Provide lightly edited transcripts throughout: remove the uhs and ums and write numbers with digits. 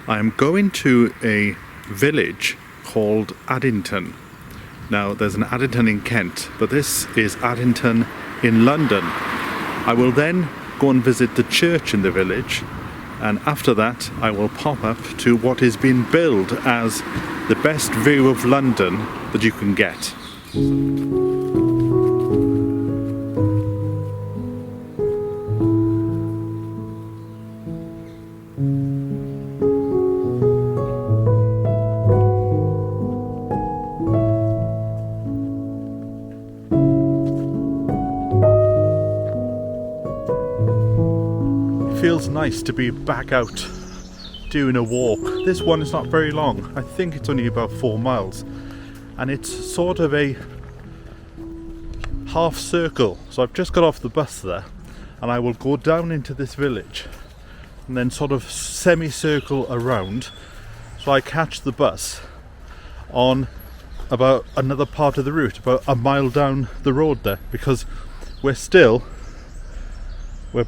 I am going to a village called Addington. Now, there's an Addington in Kent, but this is Addington in London. I will then go and visit the church in the village, and after that I will pop up to what is being billed as the best view of London that you can get. Feels nice to be back out doing a walk. This one is not very long. I think it's only about 4 miles, and it's sort of a half circle. So I've just got off the bus there, and I will go down into this village and then sort of semicircle around, so I catch the bus on about another part of the route, about a mile down the road there, because we're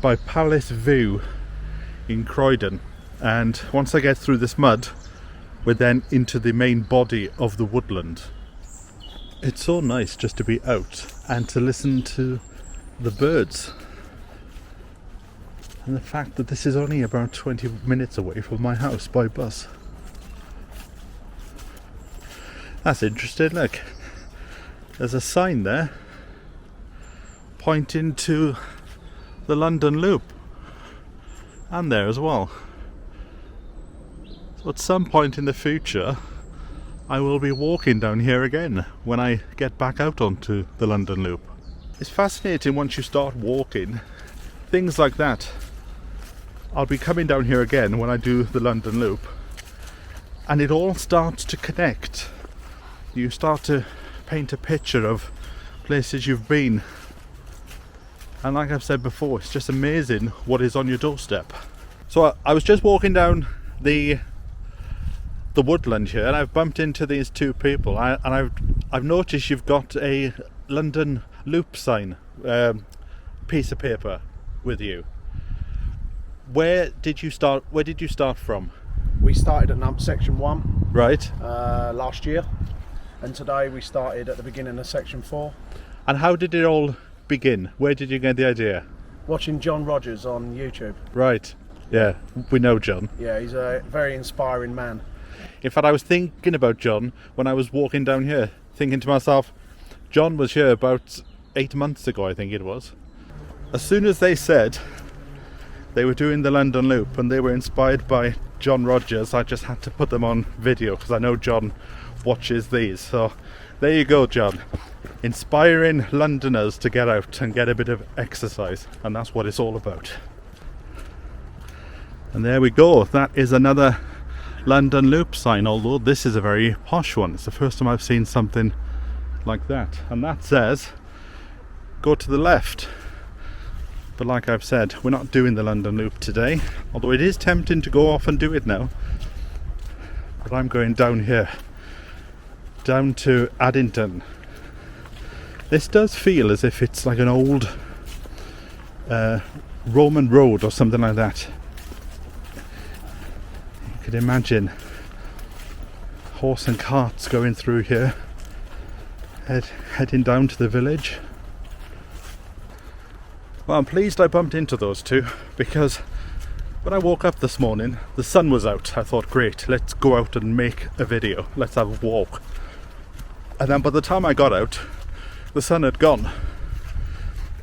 by Palace View in Croydon, and once I get through this mud, we're then into the main body of the woodland. It's so nice just to be out and to listen to the birds, and the fact that this is only about 20 minutes away from my house by bus. That's interesting. Look, there's a sign there pointing to the London Loop, and there as well. So at some point in the future I will be walking down here again when I get back out onto the London Loop. It's fascinating once you start walking, things like that. I'll be coming down here again when I do the London Loop, and it all starts to connect. You start to paint a picture of places you've been. And like I've said before, it's just amazing what is on your doorstep. So I was just walking down the woodland here, and I've bumped into these two people. I've noticed you've got a London Loop sign, piece of paper with you. Where did you start? Where did you start from? We started at section 1 right last year, and today we started at the beginning of section 4. And how did it all begin? Where did you get the idea? Watching John Rogers on YouTube. Right, yeah, we know John. Yeah, he's a very inspiring man. In fact, I was thinking about John when I was walking down here, thinking to myself, John was here about 8 months ago, I think it was. As soon as they said they were doing the London Loop and they were inspired by John Rogers, I just had to put them on video because I know John watches these. So there you go, John. Inspiring Londoners to get out and get a bit of exercise, and that's what it's all about. And there we go, that is another London Loop sign, although this is a very posh one. It's the first time I've seen something like that, and that says go to the left. But like I've said, we're not doing the London Loop today, although it is tempting to go off and do it now. But I'm going down here, down to Addington. This does feel as if it's like an old Roman road or something like that. You could imagine horse and carts going through here, heading down to the village. Well, I'm pleased I bumped into those two, because when I woke up this morning, the sun was out. I thought, great, let's go out and make a video. Let's have a walk. And then by the time I got out, the sun had gone,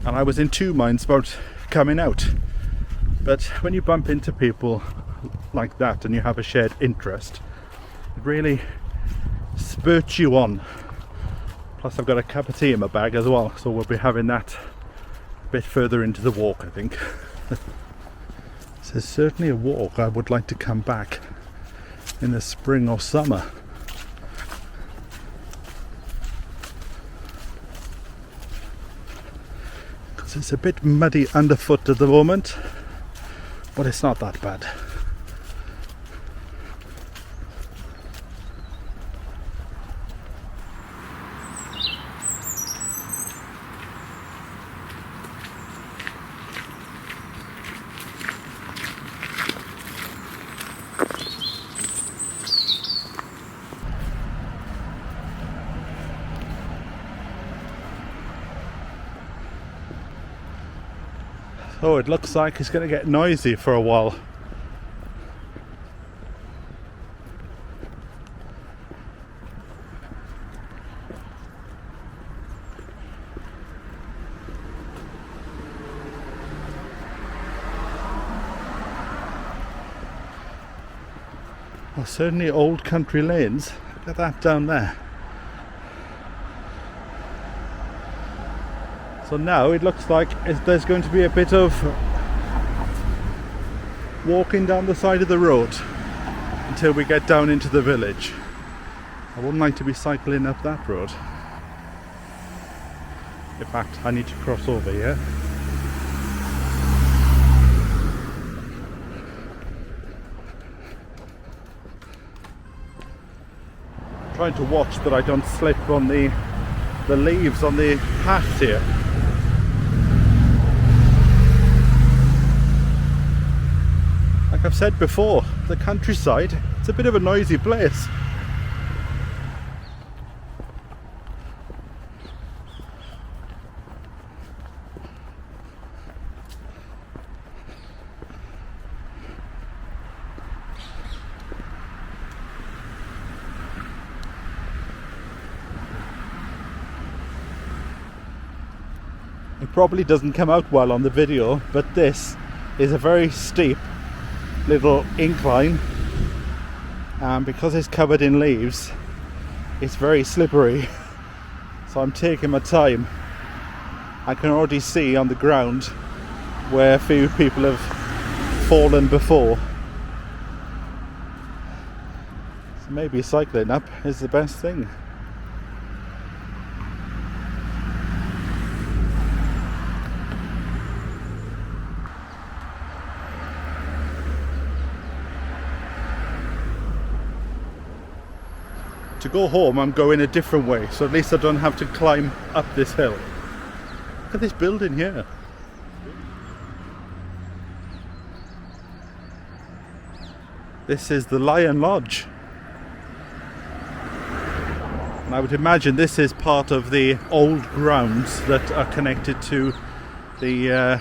and I was in two minds about coming out. But when you bump into people like that and you have a shared interest, it really spurts you on. Plus I've got a cup of tea in my bag as well, so we'll be having that a bit further into the walk, I think. This is certainly a walk I would like to come back in the spring or summer. It's a bit muddy underfoot at the moment, but it's not that bad. Oh, it looks like it's going to get noisy for a while. Well, certainly old country lanes. Look at that down there. So now it looks like there's going to be a bit of walking down the side of the road until we get down into the village. I wouldn't like to be cycling up that road. In fact, I need to cross over here. Trying to watch that I don't slip on the leaves on the path here. Like I've said before, the countryside, it's a bit of a noisy place. It probably doesn't come out well on the video, but this is a very steep little incline, and because it's covered in leaves, it's very slippery. So I'm taking my time. I can already see on the ground where a few people have fallen before. So maybe cycling up is the best thing. To go home, I'm going a different way, so at least I don't have to climb up this hill. Look at this building here. This is the Lion Lodge. And I would imagine this is part of the old grounds that are connected to the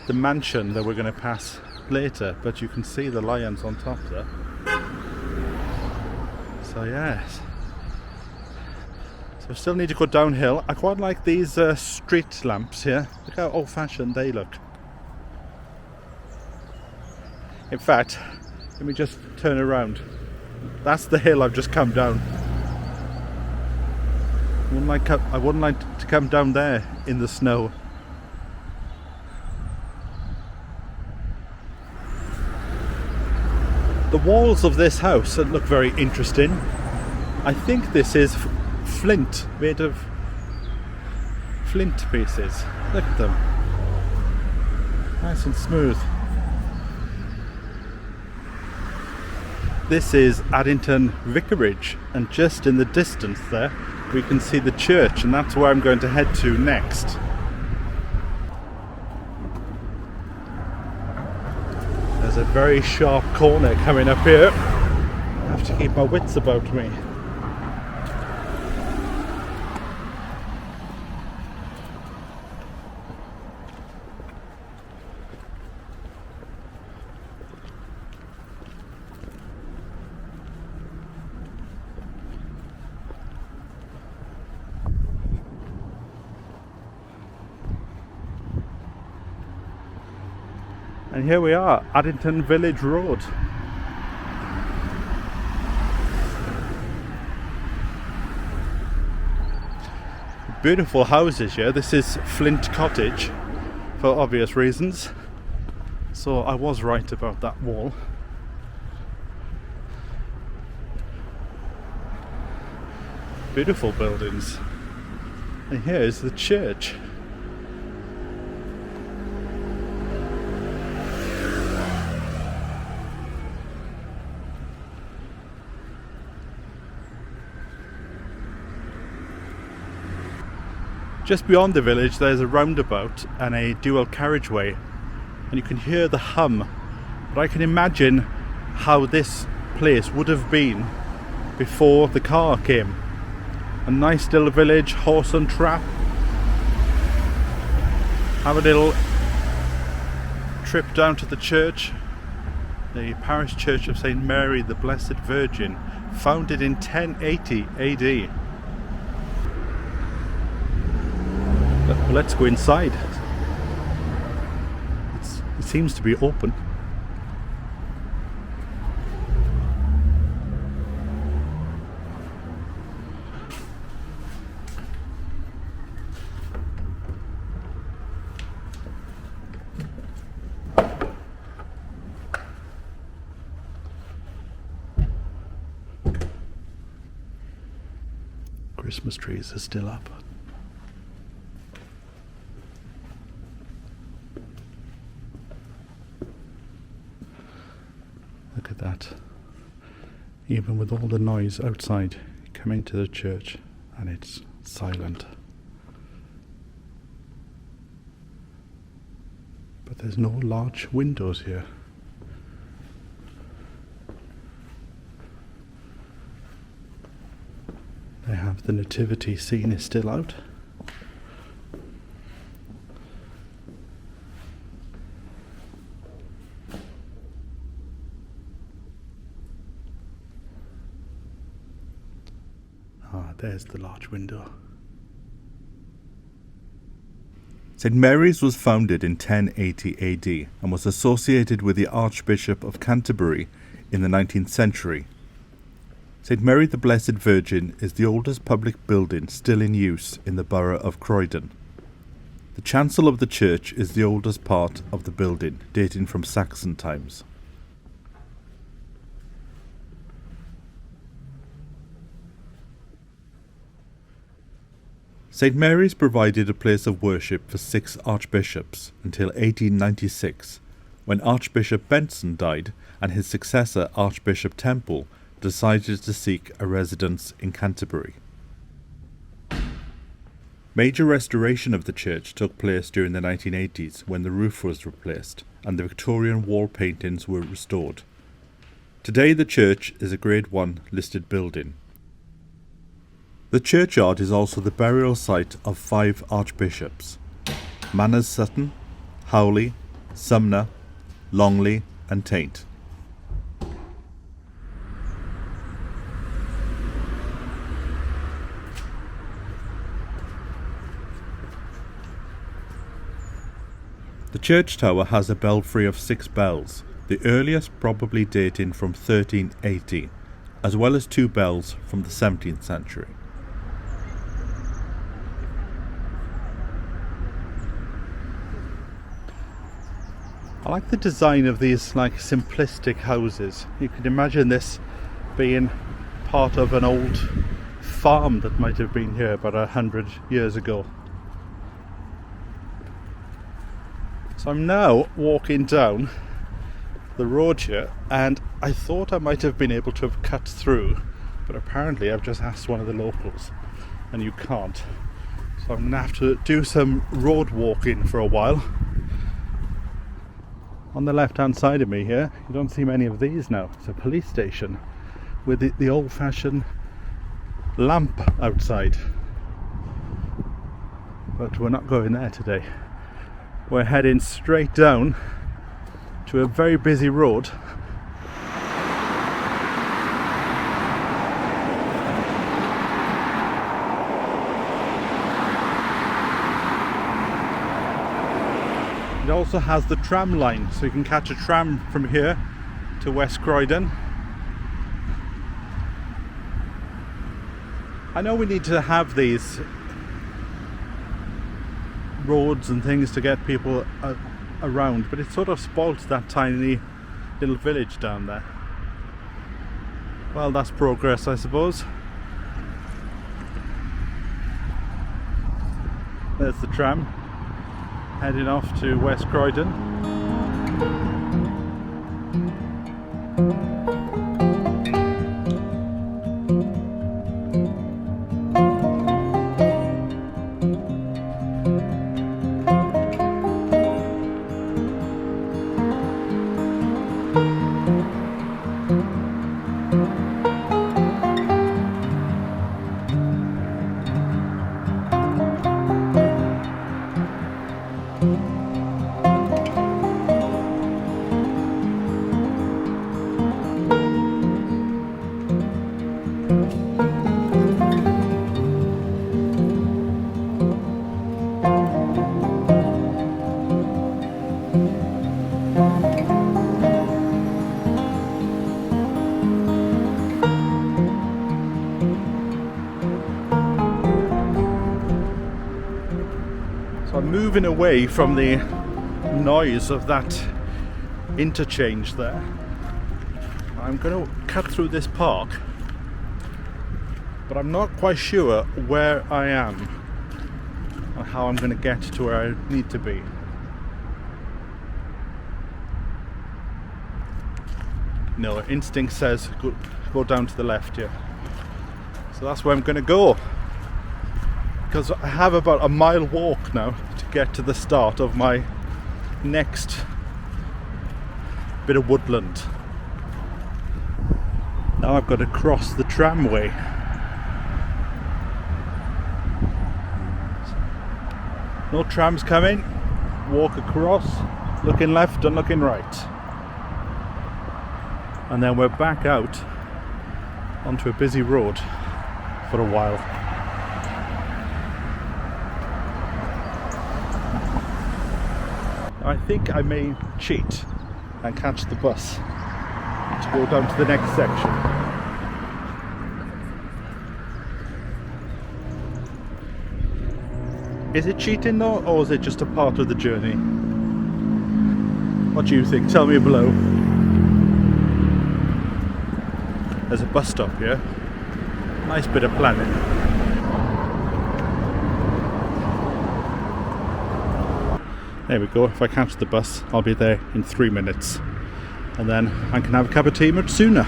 mansion that we're going to pass later. But you can see the lions on top there. So yes, so I still need to go downhill. I quite like these street lamps here. Look how old-fashioned they look. In fact, let me just turn around. That's the hill I've just come down. I wouldn't like to come down there in the snow. The walls of this house look very interesting. I think this is flint, made of flint pieces. Look at them. Nice and smooth. This is Addington Vicarage, and just in the distance there we can see the church, and that's where I'm going to head to next. There's a very sharp corner coming up here. I have to keep my wits about me. And here we are, Addington Village Road. Beautiful houses here. This is Flint Cottage, for obvious reasons. So I was right about that wall. Beautiful buildings. And here's the church. Just beyond the village there's a roundabout and a dual carriageway, and you can hear the hum, but I can imagine how this place would have been before the car came. A nice little village, horse and trap. Have a little trip down to the church, the parish church of St Mary the Blessed Virgin, founded in 1080 AD. Well, let's go inside. It seems to be open. Christmas trees are still up. Look at that. Even with all the noise outside, you come into the church and it's silent. But there's no large windows here. They have the nativity scene is still out. There's the large window. St Mary's was founded in 1080 AD and was associated with the Archbishop of Canterbury in the 19th century. St Mary the Blessed Virgin is the oldest public building still in use in the borough of Croydon. The chancel of the church is the oldest part of the building, dating from Saxon times. St Mary's provided a place of worship for 6 archbishops until 1896, when Archbishop Benson died and his successor Archbishop Temple decided to seek a residence in Canterbury. Major restoration of the church took place during the 1980s when the roof was replaced and the Victorian wall paintings were restored. Today the church is a Grade 1 listed building. The churchyard is also the burial site of 5 archbishops: Manners Sutton, Howley, Sumner, Longley and Taint. The church tower has a belfry of 6 bells, the earliest probably dating from 1380, as well as 2 bells from the 17th century. I like the design of these simplistic houses. You can imagine this being part of an old farm that might have been here about 100 years ago. So I'm now walking down the road here, and I thought I might have been able to have cut through, but apparently I've just asked one of the locals and you can't. So I'm going to have to do some road walking for a while. On the left hand side of me here, you don't see many of these now. It's a police station with the old-fashioned lamp outside. But we're not going there today. We're heading straight down to a very busy road. It also has the tram line, so you can catch a tram from here to West Croydon. I know we need to have these roads and things to get people around, but it sort of spoils that tiny little village down there. Well, that's progress, I suppose. There's the tram heading off to West Croydon. So I'm moving away from the noise of that interchange there. I'm going to cut through this park, but I'm not quite sure where I am and how I'm going to get to where I need to be. No, instinct says go down to the left here. So that's where I'm going to go, because I have about a mile walk now to get to the start of my next bit of woodland. Now I've got to cross the tramway. No trams coming. Walk across, looking left and looking right. And then we're back out onto a busy road for a while. I think I may cheat and catch the bus to go down to the next section. Is it cheating though, or is it just a part of the journey? What do you think? Tell me below. There's a bus stop here. Nice bit of planning. There we go. If I catch the bus, I'll be there in 3 minutes. And then I can have a cup of tea much sooner.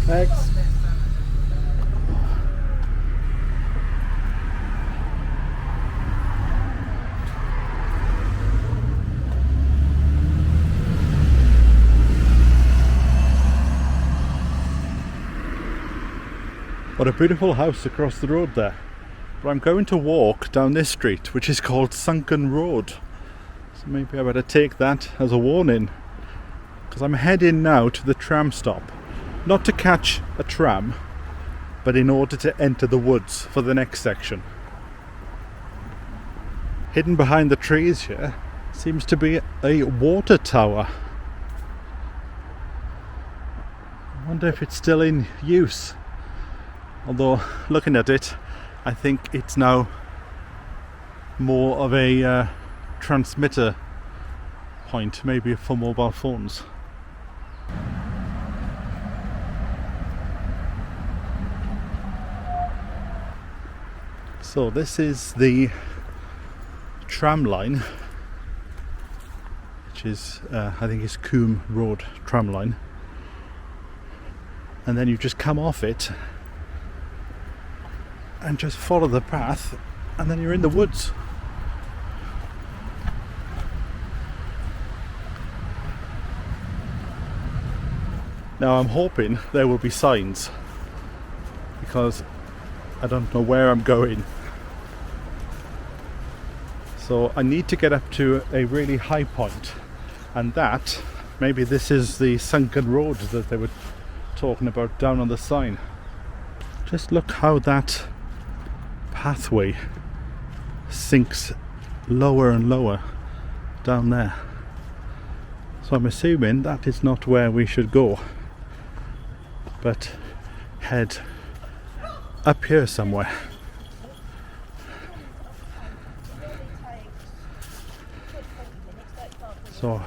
Thanks. What a beautiful house across the road there. But I'm going to walk down this street, which is called Sunken Road. So maybe I better take that as a warning, because I'm heading now to the tram stop. Not to catch a tram, but in order to enter the woods for the next section. Hidden behind the trees here seems to be a water tower. I wonder if it's still in use. Although, looking at it, I think it's now more of a transmitter point, maybe for mobile phones. So this is the tram line, which is, I think it's Coombe Road tram line. And then you just come off it and just follow the path, and then you're in the woods. Now I'm hoping there will be signs, because I don't know where I'm going. So I need to get up to a really high point, and that, maybe this is the sunken road that they were talking about down on the sign. Just look how that pathway sinks lower and lower down there. So I'm assuming that is not where we should go, but head up here somewhere. So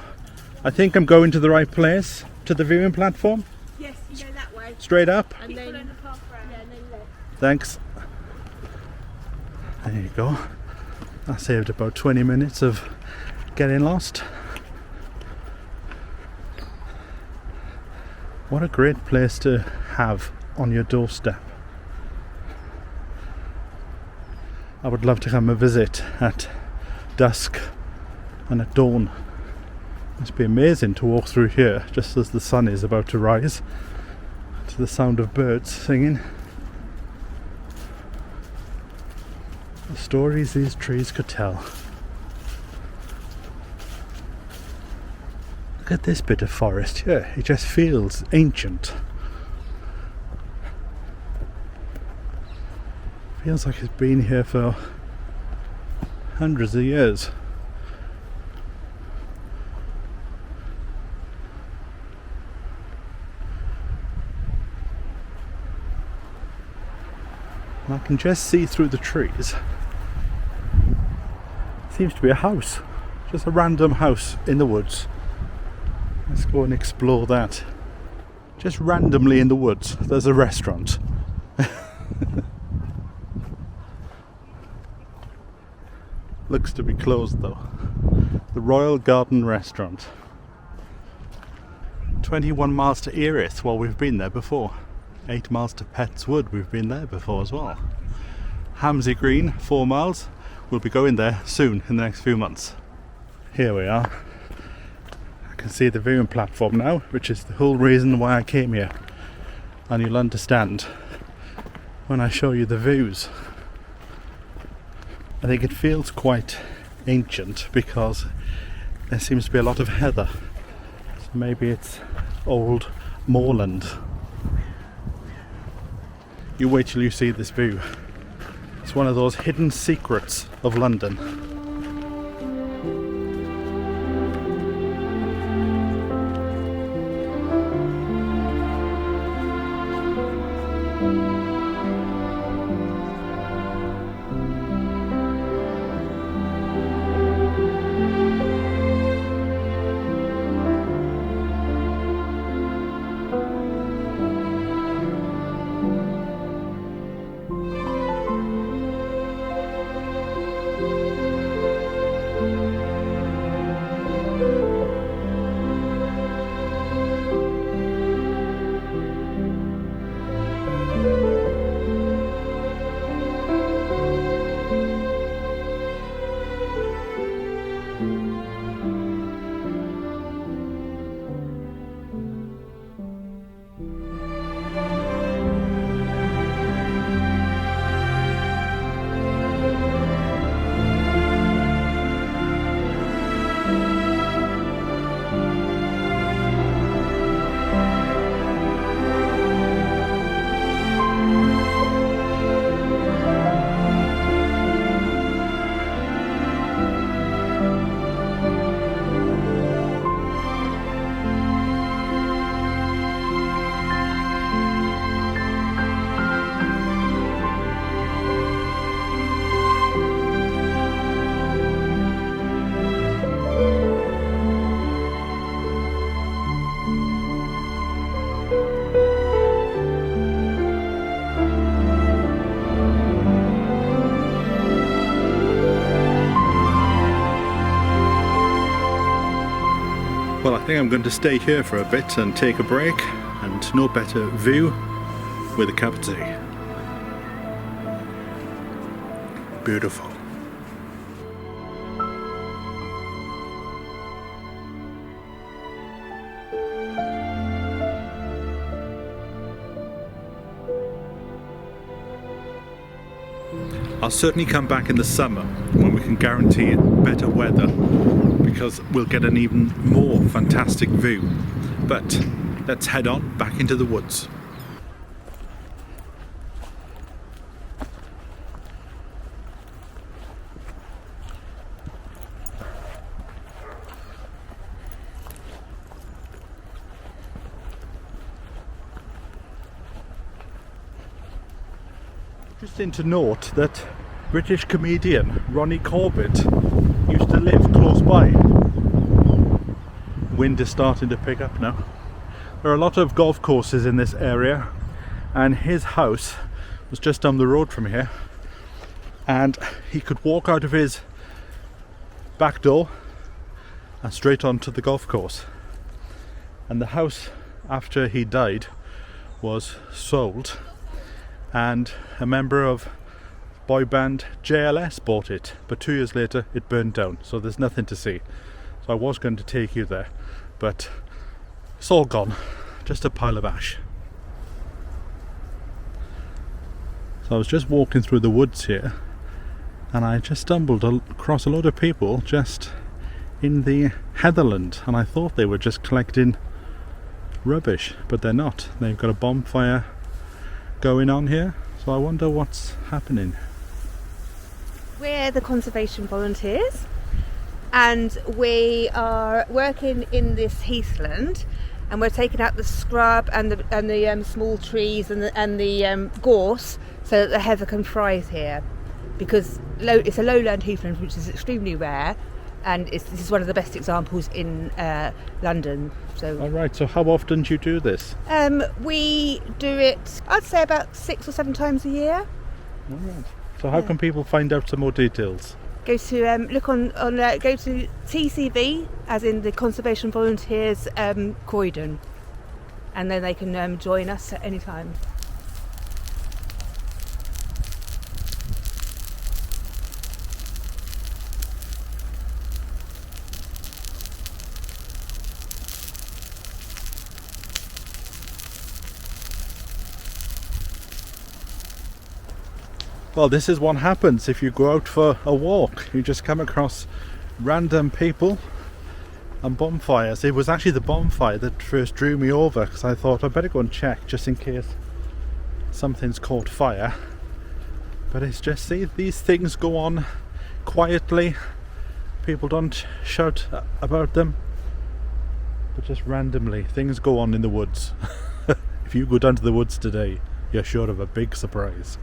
I think I'm going to the right place, to the viewing platform. Yes, you go that way. Straight up. And then the path round. Yeah, and then left. Thanks. There you go. That saved about 20 minutes of getting lost. What a great place to have on your doorstep. I would love to come and visit at dusk and at dawn. It'd be amazing to walk through here just as the sun is about to rise, to the sound of birds singing. The stories these trees could tell. Look at this bit of forest here, it just feels ancient. Feels like it's been here for hundreds of years. And I can just see through the trees. Seems to be a house, just a random house in the woods. Let's go and explore that. Just randomly in the woods, there's a restaurant. Looks to be closed though. The Royal Garden Restaurant. 21 miles to Erith, well, we've been there before. 8 miles to Petts Wood, we've been there before as well. Hamsey Green, 4 miles. We'll be going there soon in the next few months. Here we are. I can see the viewing platform now, which is the whole reason why I came here. And you'll understand when I show you the views. I think it feels quite ancient because there seems to be a lot of heather. So maybe it's old moorland. You wait till you see this view. It's one of those hidden secrets of London. Well, I think I'm going to stay here for a bit and take a break, and no better view with a cup of tea. Beautiful. I'll certainly come back in the summer when we can guarantee better weather, because we'll get an even more fantastic view. But let's head on back into the woods. Interesting to note that British comedian Ronnie Corbett used to live close by. Wind is starting to pick up now. There are a lot of golf courses in this area, and his house was just down the road from here, and he could walk out of his back door and straight onto the golf course. And the house, after he died, was sold, and a member of boy band JLS bought it, but 2 years later it burned down, so there's nothing to see. So I was going to take you there, but it's all gone, just a pile of ash. So I was just walking through the woods here, and I just stumbled across a lot of people just in the heatherland, and I thought they were just collecting rubbish, but they're not. They've got a bonfire going on here, so I wonder what's happening. We're the conservation volunteers, and we are working in this heathland, and we're taking out the scrub and the small trees and the gorse so that the heather can thrive here, because it's a lowland heathland which is extremely rare, and this is one of the best examples in London. So, All right, so how often do you do this? we do it, I'd say, about 6 or 7 times a year. All right. So how can people find out some more details? Go to go to TCV, as in the Conservation Volunteers Croydon, and then they can join us at any time. Well, this is what happens if you go out for a walk. You just come across random people and bonfires. It was actually the bonfire that first drew me over, because I thought I'd better go and check just in case something's caught fire. But it's just, see, these things go on quietly. People don't shout about them, but just randomly things go on in the woods. If you go down to the woods today, you're sure of a big surprise.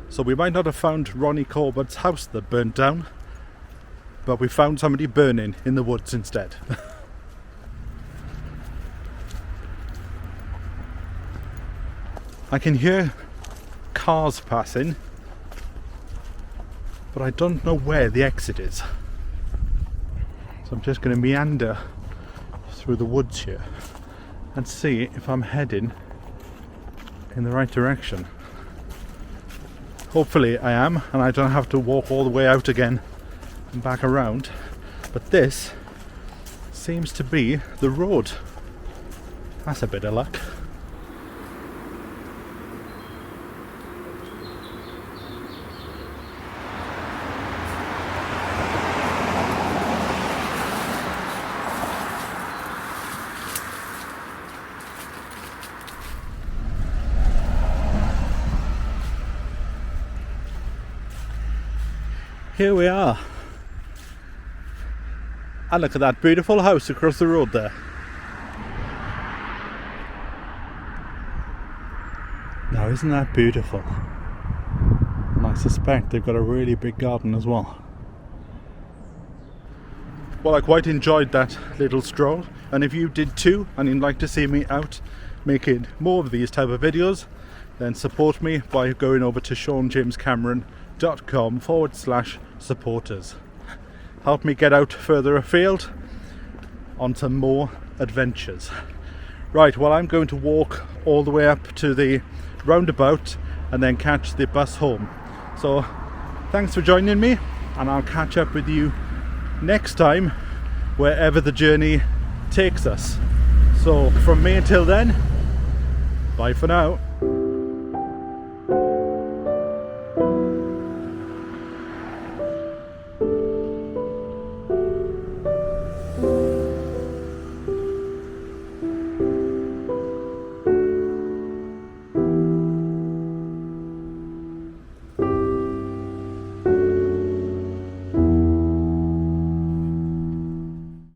So we might not have found Ronnie Corbett's house that burnt down, but we found somebody burning in the woods instead. I can hear cars passing, but I don't know where the exit is. So I'm just going to meander through the woods here and see if I'm heading in the right direction. Hopefully I am, and I don't have to walk all the way out again and back around. But this seems to be the road. That's a bit of luck. Here we are. And look at that beautiful house across the road there. Now, isn't that beautiful? And I suspect they've got a really big garden as well. Well, I quite enjoyed that little stroll, and if you did too, and you'd like to see me out making more of these type of videos, then support me by going over to seanjamescameron.com/supporters. Help me get out further afield onto more adventures. Right, well, I'm going to walk all the way up to the roundabout and then catch the bus home. So thanks for joining me, and I'll catch up with you next time, wherever the journey takes us. So from me until then, bye for now.